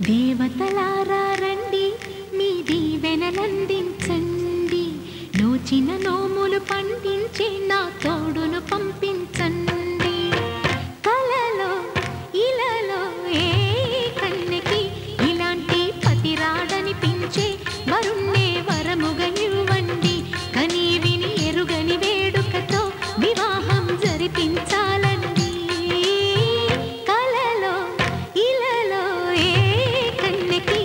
దేవతలారా రండి మీ దీవెనలందించండి నోచిన నోములు పండించి నా తోడును పంపించండి కలలో ఇలలో ఏ కన్నెకి ఇలాంటి పతి రాడనిపించే వరుణ్ణే వరముగా ఇవ్వండి కని విని ఎరుగని వేడుకతో వివాహం జరిపించాలండి కలలో ఇలలో ఏ కన్నెకి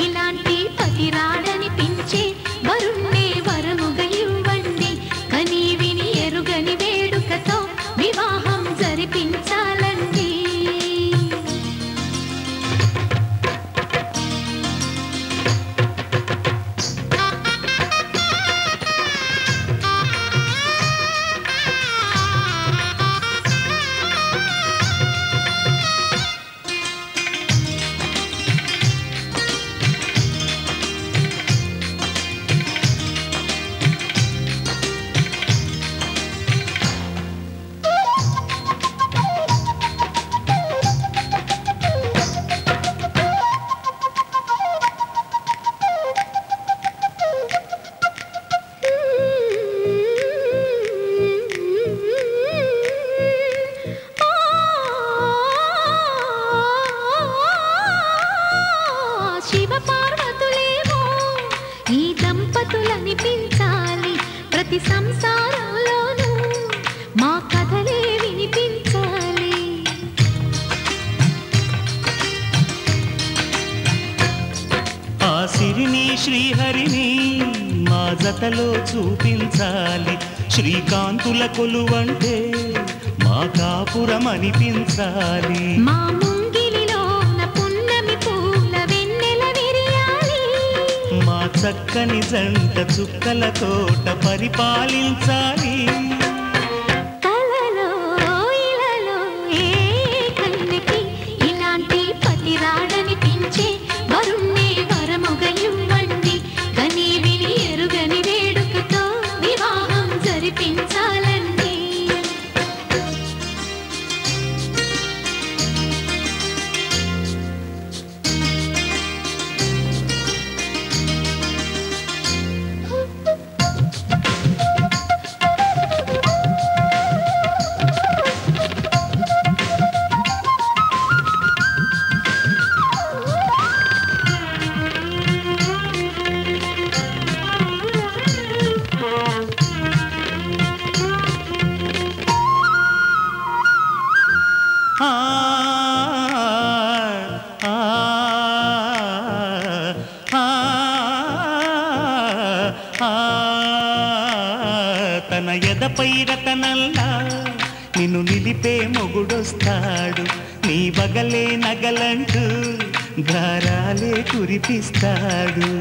ఇలాంటి పతి రాడనిపించే వరుణ్ణే వరముగా ఇవ్వండి కని విని ఎరుగని వేడుకతో వివాహం జరిపించాలండి శివ పార్వతులేమో ఈ దంపతులనిపించాలి ప్రతి సంసారంలోనూ మా కథలే వినిపించాలి ఆ సిరిని శ్రీహరిని మా జతలో చూపించాలి శ్రీకాంతుల కొలువంటే మా కాపురం అనిపించాలి మా ముంగిలిలోన పున్నమి పూల వెన్నెల విరియాలి మా చక్కని జంట చుక్కల తోట పరిపాలించాలి కలలో ఇలలో ఏ కన్నెకి ఇలాంటి పతి రాడనిపించే వరుణ్ణే వరముగా ఇవ్వండి కని విని ఎరుగని వేడుకతో వివాహం జరిపించాలండి ఆ ఆ ఆ ఆ తన ఎదపై రతనల్లా నిన్ను నిలిపే మొగుడొస్తాడు నీ బగలే నగలంటూ గారాలే కురిపిస్తాడు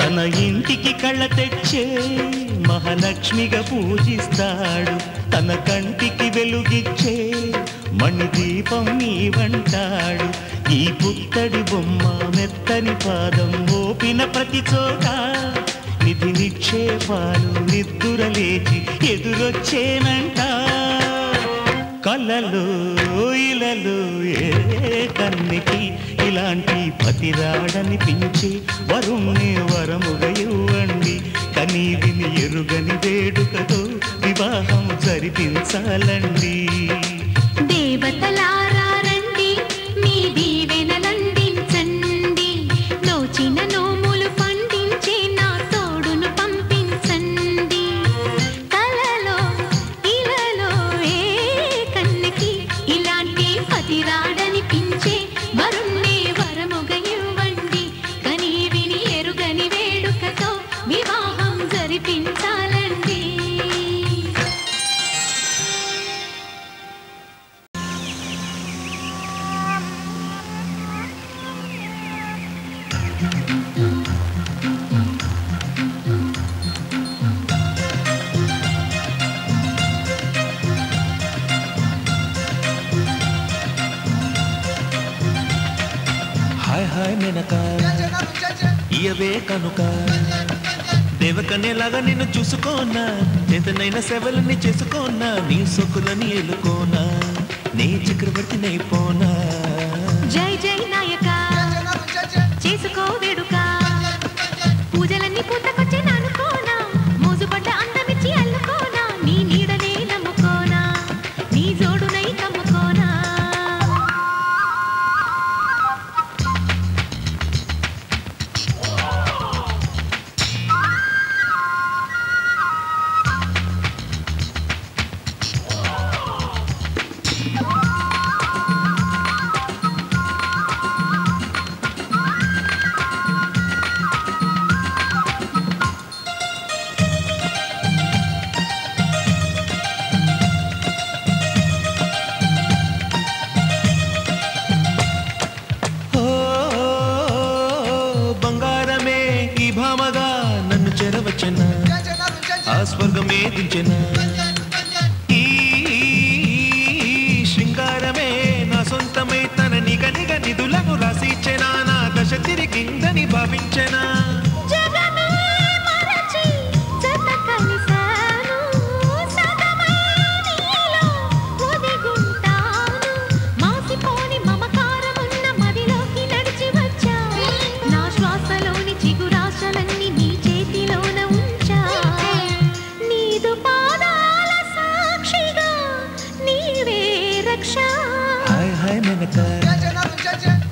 తన ఇంటికి కళ్ళ తెచ్చే మహాలక్ష్మిగా పూజిస్తాడు తన కంటికి వెలుగిచ్చే మణిదీపం నీవంటాడు ఈ పుత్తడి బొమ్మ మెత్తని పాదం మోపిన ప్రతి చోట నిధి నిక్షేపాలు నిద్దురలేచి ఎదురొచ్చేనంట కలలో ఇలలో ఏ కన్నికి ఇలాంటి పతి రాడనిపించి వరుణ్ణి వరముగా ఇవ్వండి కని విని ఎరుగని వేడుకతో వివాహం జరిపించాలండి దేవతలారా రండి మీ దీవెనలందించండి నోచిన నోములు పండించే నా తోడును పంపించండి కలలో ఇలలో ఏ కన్నెకి ఇలాంటి పతి రాడనిపించే వరుణ్ణే వరముగా ఇవ్వండి కని విని ఎరుగని వేడుకతో వివాహం జరిపించాలండి ఇయవే కనుక దేవకన్యలాగా నిన్ను చూసుకోనా చేతనైన సేవలని చేసుకోనా నీ సొక్కులని ఎలుకోనా నీ చక్రవర్తినైపోనా జై జై నాయక చేసుకో వేడుక పూజలన్నీ పూతకొచ్చే నానుకోనా మోజుపడ్డ అందమిచ్చి అల్లుకోనా నీ నీడనే నమ్ముకోనా నీ జోడునై కమ్ముకోనా స్వర్గమే దించెనా ఈ శృంగారమే నా సొంతమై తన నిగ నిధులను రాసిచ్చెనా నా దశ తిరిగిందని భావించెనా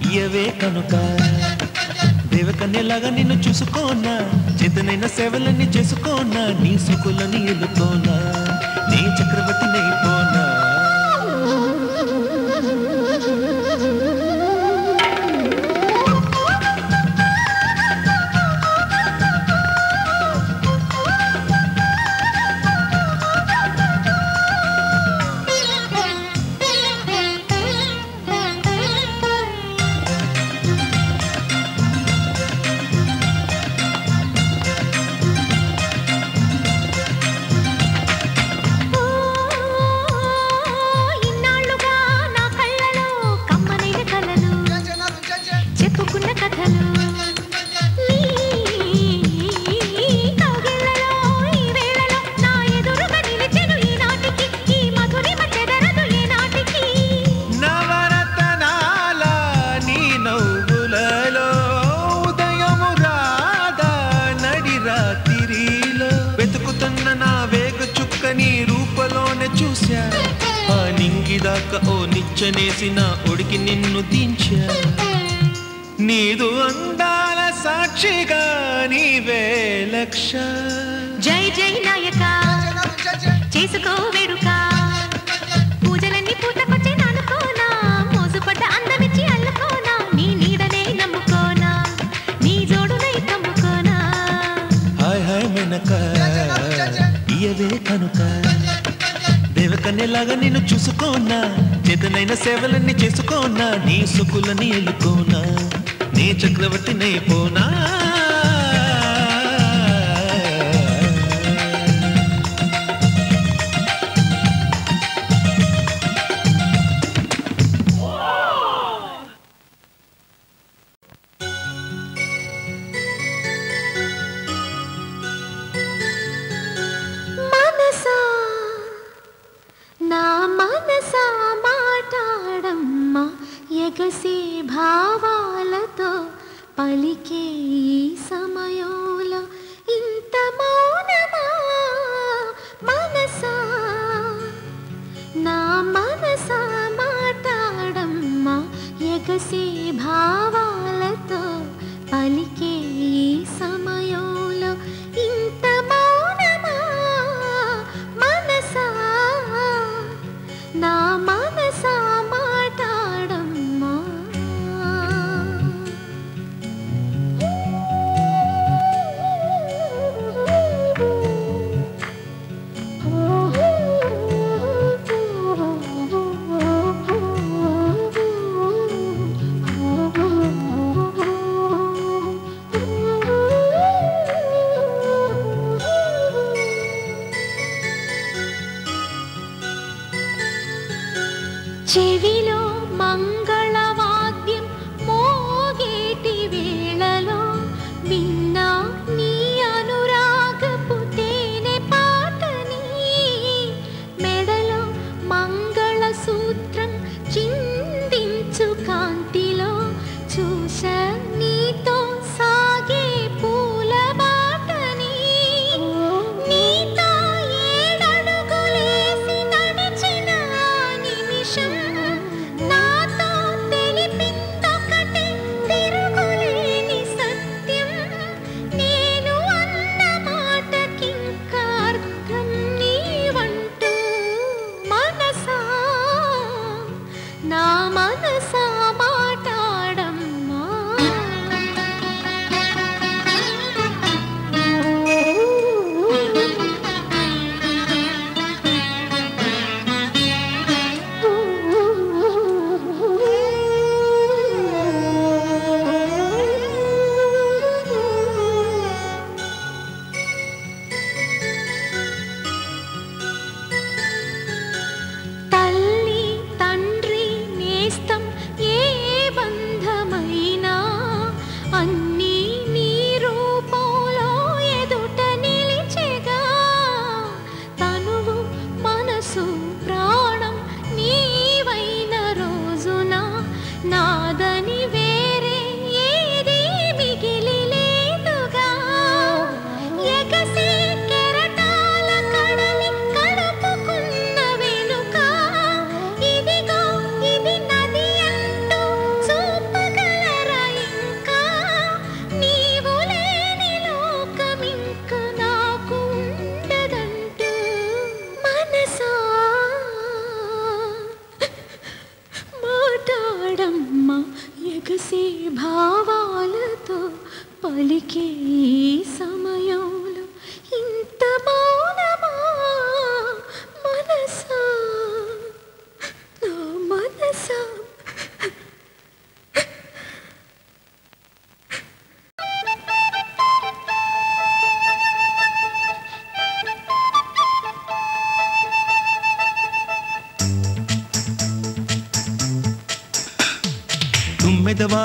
ఇయవే కనుక దేవకన్యలాగా నిన్ను చూసుకోనా చేతనైన సేవలన్నీ చేసుకోనా నీ సుకులని ఎలుకోనా నీ చక్రవర్తినైపోనా ఓ నిచ్చనేసిన ఒడికి నిన్ను దించా నీదు అందాల సాక్షిగా నీవే లక్ష జై జై నాయక చేసుకో వేడుక పూజలన్నీ పూతకొచ్చే నానుకోనా మోసుపడ్డ అందమిచ్చి అల్లుకోనా నీ నీడనే నమ్ముకోనా నీ జోడునై కమ్ముకోనా హాయ్ హాయ్ మెనక ఇయవే కనుక దేవకన్యలాగా నిన్ను చూసుకోనా చేతనైన సేవలన్నీ చేసుకోనా నీ సుకులని ఎలుకోనా నీ చక్రవర్తినైపోనా ఎగసే భావాలతో పలికే ఈ సమయంలో ఇంత మౌనమా మనసా నా మనసా మాట్లాడమ్మా ఎగసే భావాలతో పలికే ఈ సమయంలో ఇంత మౌనమా మనసా నా మనసా చెవిలో మంగళవాద్యం మోగేటి వేళలో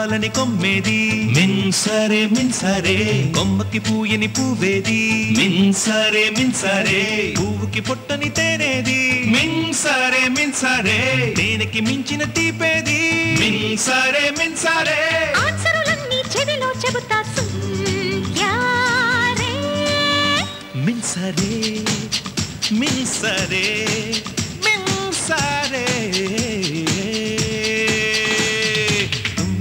మెదవాలని కొమ్మేది మిన్సరే మిన్సరే కొమ్మకి పూయని పువ్వేది మిన్సరే మిన్సరే పువ్వుకి పొట్టని తేనేది మిన్సరే మిన్సరే తేనెకి మించిన తీపేది మిన్సరే మిన్సరే ఆన్సరులన్నీ చెవిలో చెబుతా సుంద్యారే మిన్సరే మిన్సరే మిన్సరే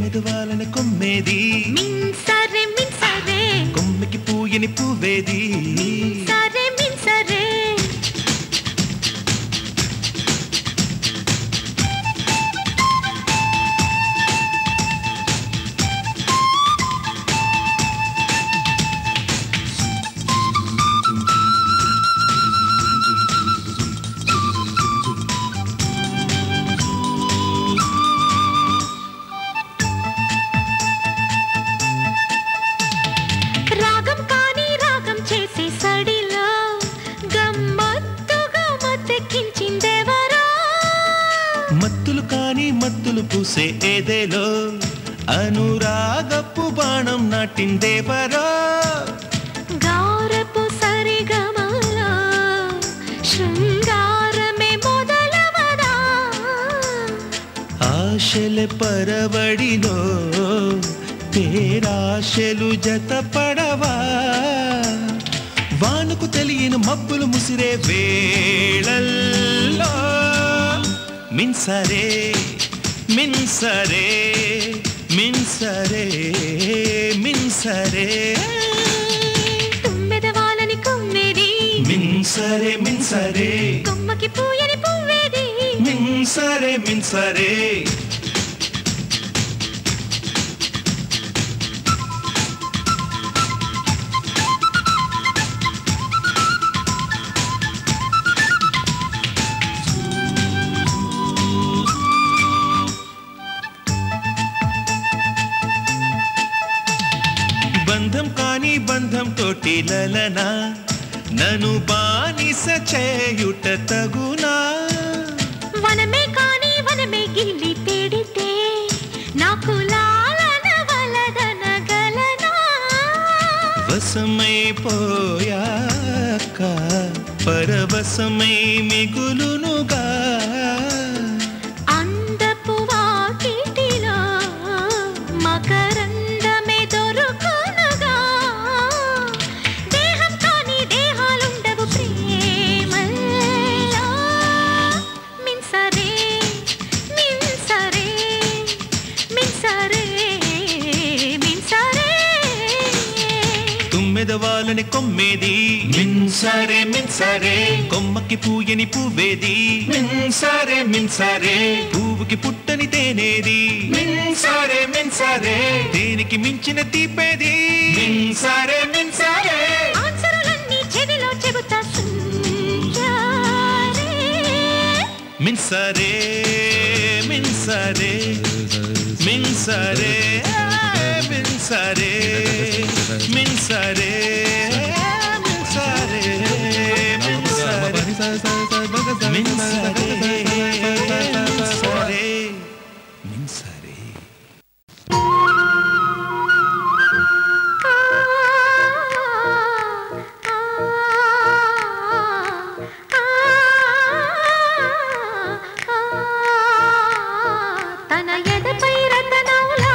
మెదవాలని కొమ్మేది మిన్సరే మిన్సరే కొమ్మకి పూయని పువ్వేది మిన్సరే మిన్సరే మత్తులు పూసే ఏదేలో అనురాగపు బాణం నాటిందేవరో గారపు సరిగమలో శృంగారమే మొదలవదా ఆశల పరవడిలో పేరాశలు జతపడవా వానుకు తెలియని మబ్బులు ముసిరే వేళల్లో మిన్సరే మిన్సరే మిన్సరే మిన్సరే తుమ్మెదవాలని కొమ్మేది మిన్సరే మిన్సరే కొమ్మకి పూయని పువ్వేది మిన్సరే మిన్సరే బంధం కాని బంధం తోటి లలనా నను బానిస చేయుట తగునా వనమే కాని వనమే గిల్లి పెడితే నాకు లాలన వలదనగలనా వశమైపోయాక పరవశమై మిగులునుగా అందపు వాకిటిలో మకరందమే దొరుకునుగా దేహం కాని దేహాలుండవు ప్రేమలో మిన్సరే మిన్సరే మిన్సరే మిన్సరే తుమ్మెదవాలని కొమ్మేది మిన్సరే మిన్సరే కొమ్మకి పూయని పువ్వేది మిన్సరే మిన్సరే పువ్వుకి పుట్టని తేనేది మిన్సరే మిన్సరే దేనికి మించిన తీపేది మిన్సరే మిన్సరే ఆన్సరులన్నీ చెవిలో చెబుతా సుందరే మిన్సరే మిన్సరే మిన్సరే మిన్సరే మిన్సరే మిన్సరే మిన్సరే తన ఎదపై రతనౌలా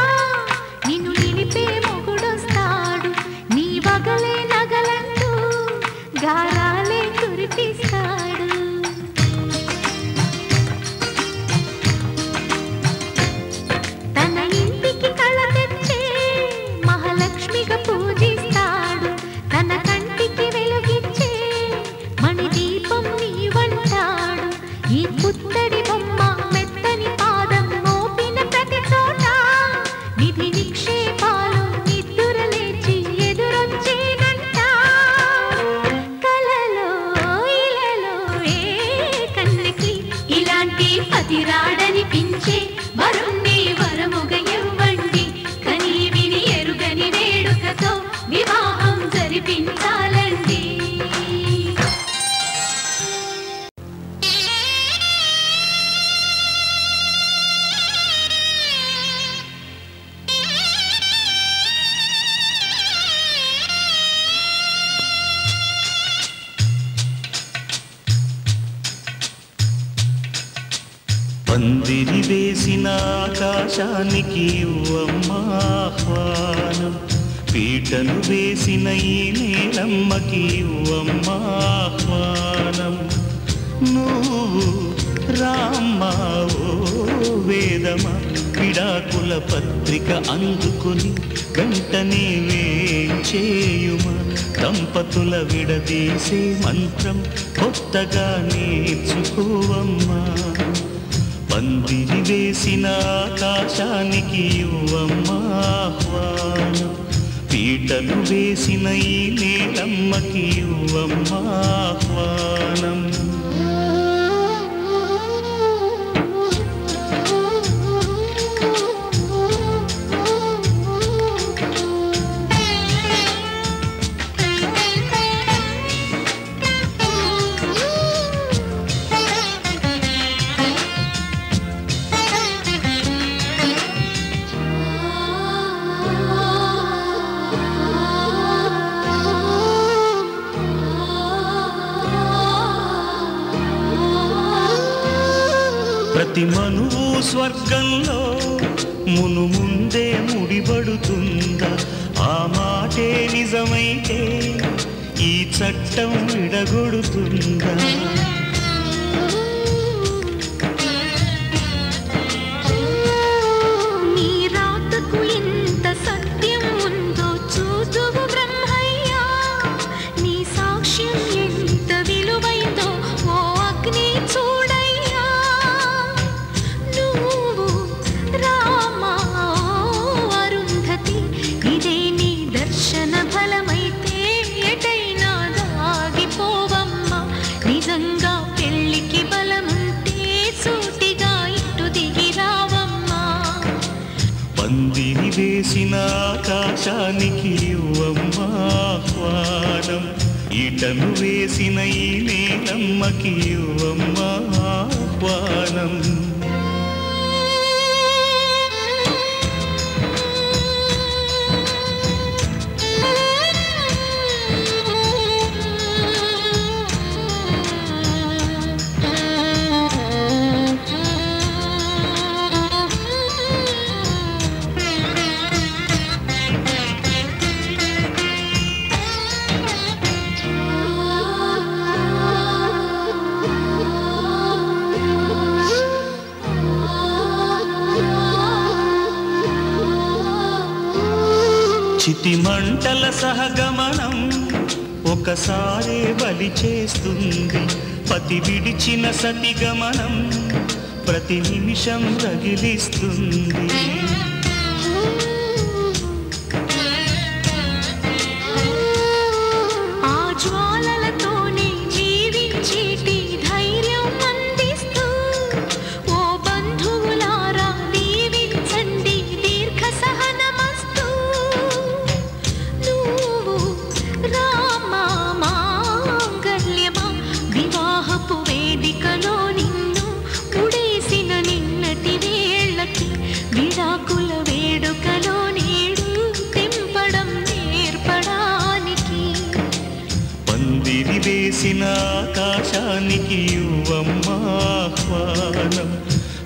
నిన్ను నిలిపే మొగుడొస్తాడు నీ వగలే నగలంటూ గారాలే కురిపిస్తాడు తన ఇంటికి కళ తెచ్చే మహాలక్ష్మిగా పూజిస్తాడు తన కంటికి వెలుగిచ్చే మణిదీపం నీవంటాడు ఈ పుత్తడి బొమ్మ మెత్తని పాదం మోపిన ప్రతి చోట నిధి నిక్షేపాలు నిద్దురలేచి ఎదురొచ్చేనంట కలలో ఇలలో ఏ కన్నకి ఇలాంటి పతిరాడనిపించే వరుణ్ణి వరముగా ఇవ్వండి కని విని ఎరుగని వేడుకతో వివాహం జరిపించాలండి పందిరి వేసిన ఆకాశానికి ఇవ్వమ్మా ఆహ్వానం, పీటను వేసిన ఈ నీలమ్మకి ఇవ్వమ్మా ఆహ్వానం. నువ్వు రామ్మా ఓ వేదమా, విడాకుల పత్రిక అందుకుని వెంటనే వేంచేయుమా, దంపతుల విడదీసే మంత్రం కొత్తగా నేర్చుకోవమ్మా. పందిరి వేసిన ఆకాశానికి ఇవ్వమ్మా ఆహ్వానం, పీటలు వేసిన ఈ నీలమ్మకి ఇవ్వమ్మా ఆహ్వానం. ప్రతి మనువు స్వర్గంలో ముందే ముడిపడుతుందా, ఆ మాటే నిజమైతే ఈ చట్టం విడగొడుతుందా. నీ రాతకు ఎంత సత్యం ఉందో చూదువు బ్రహ్మయ్యా, నీ సాక్ష్యం ఎంత విలువైందో ఓ అగ్ని చూడయ్యా. నువ్వు రామా అరుంధతి, ఇదే నీ దర్శన ఫలమైతే ఎటైనా దాగిపోవమ్మా. నిజంగా పెళ్లికి బలముంటే సూటిగా ఇటు దిగి రావమ్మా. పందిరి వేసిన ఆకాశానికి ఇవ్వమ్మా ఆహ్వానం, ఈటను వేసిన ఈ నీలమ్మకి ఇవ్వమ్మా ఆహ్వానం. చితి మంటల సహగమనం ఒకసారే బలి చేస్తుంది, పతి విడిచిన సతి గమనం ప్రతి నిమిషం రగిలిస్తుంది. ఆ జ్వాలలతోనే జీవించేటి ధైర్యం అందిస్తూ ఓ బంధువులారా దీవించండి దీర్ఘ సహనమస్తు. నువ్వు రామా మాంగళ్యమా, వివాహపు వేదికలో నిన్ను ముడేసిన నిన్నటి వేళ్ళకి విడాకుల వేడుకలో నేడు తెంపడం నేర్పడానికి. పందిరి వేసిన ఆకాశానికి ఇవ్వమ్మా ఆహ్వానం,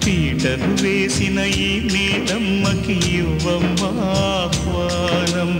పీటలు వేసిన ఈ నీలమ్మకి ఇవ్వమ్మా ఆహ్వానం.